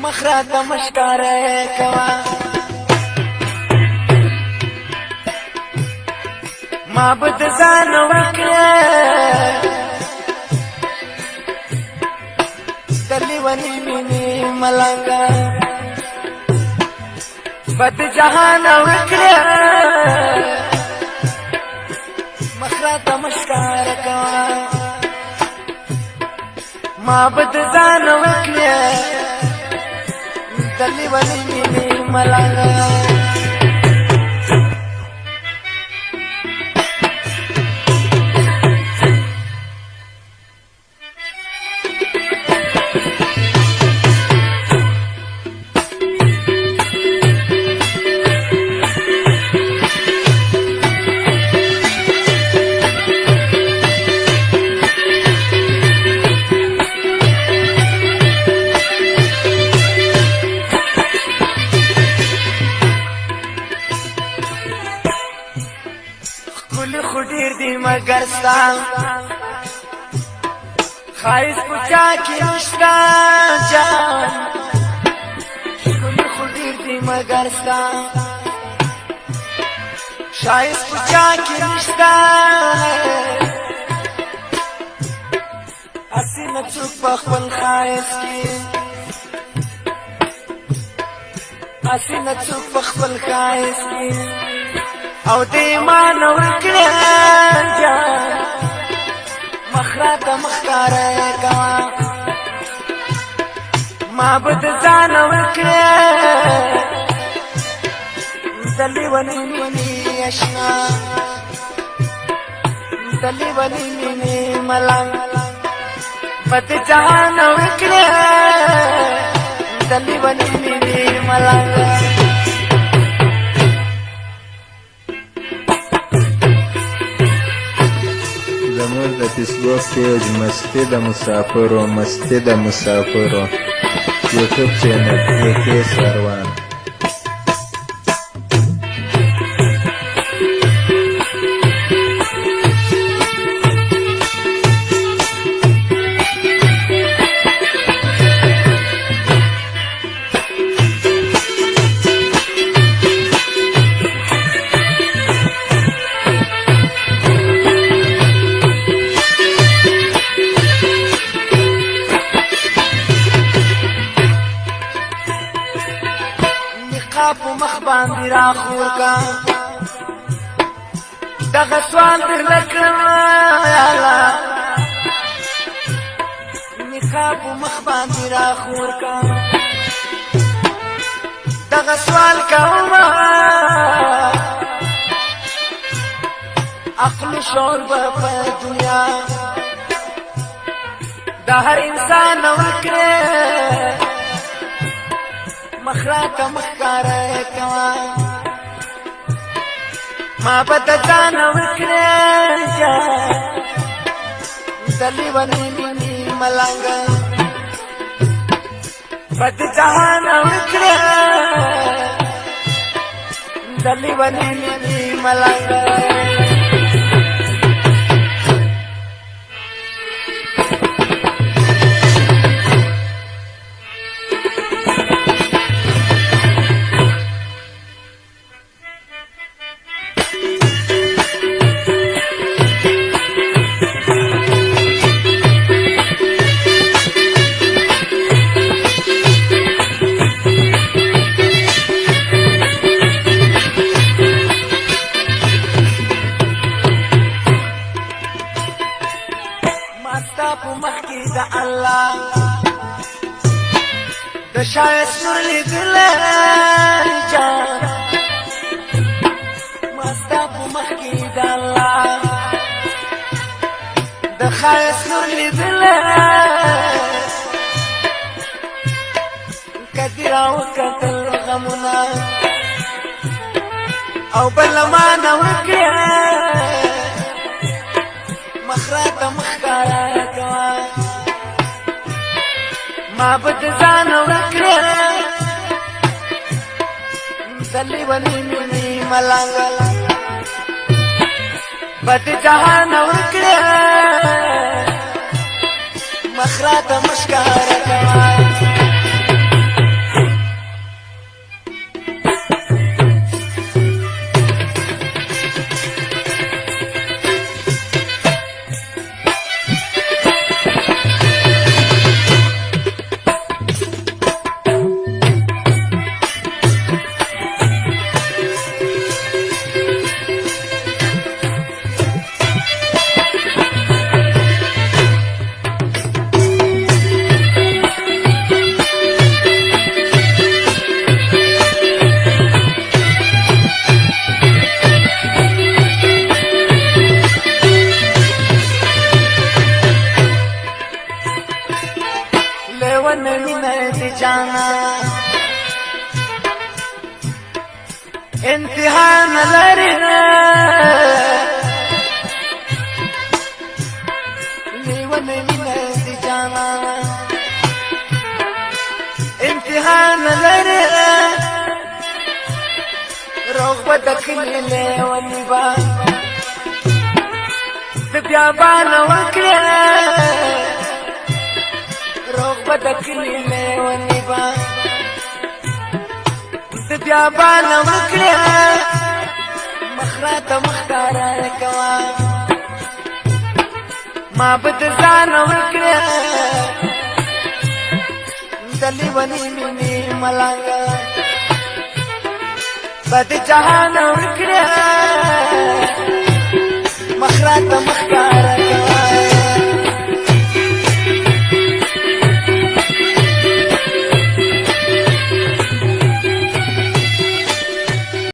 مخراته مشکاره کوا معبد ځان وکړه دلی ونی مینی ملنګا بد جهان وکړه مخراته مشکاره کوا معبد ځان وکړه دلی ونی مینی ملنګا خودیر دی مگر ستا خواهش پوچا کی نشتا جان خودیر دی مگر ستا خواهش پوچا کی نشتا اسی نچوک پخپل خواهش کی اسی نچوک پخپل خواهش کی او دی ایمان ورکړه جان مخراته مخکاره کوا معبد ځان ورکړه دلی ونی مینی اشنا دلی ونی مینی ملنګ بد جهان ورکړه دلی ونی مینی ملنګ زموږ د فیسبوک پیج مستی د مسافرو مستی د مسافرو یوټیوب چینل AK سروان په مخ باندې راخور کا دغه سوال در لکړم یالا نقاب په مخ باندې راخور کا دغه سوال کوم عقل شعور په دنیا د هر انسان وکړه مخراته مخکاره کوا معبد ځان وکړه دلی ونی مینی ملنګ بد جهان وکړه دلی ونی مینی ملنګ د الله د شایست نور لیدل جان مستا په مخ کې د الله د شایست نور لیدل کدی راو کتل غمونه او بل ما نه وکړه مخراته مخکاره کوا معبد ځان وکړه دلی ونی مینی ملنګ بد جهان وکړه مخراته مشکاره کوا دي جانا امتحان لرنا ليوني دي جانا امتحان لرنا رغبة دخل ليوني با تبيابانا وكرا رغبة دخل ليوني با تبيابانا وكرا مخرات مختارا كوا ما بتزانا وكرا دلي وني مني ملانگا بد جهان وكرا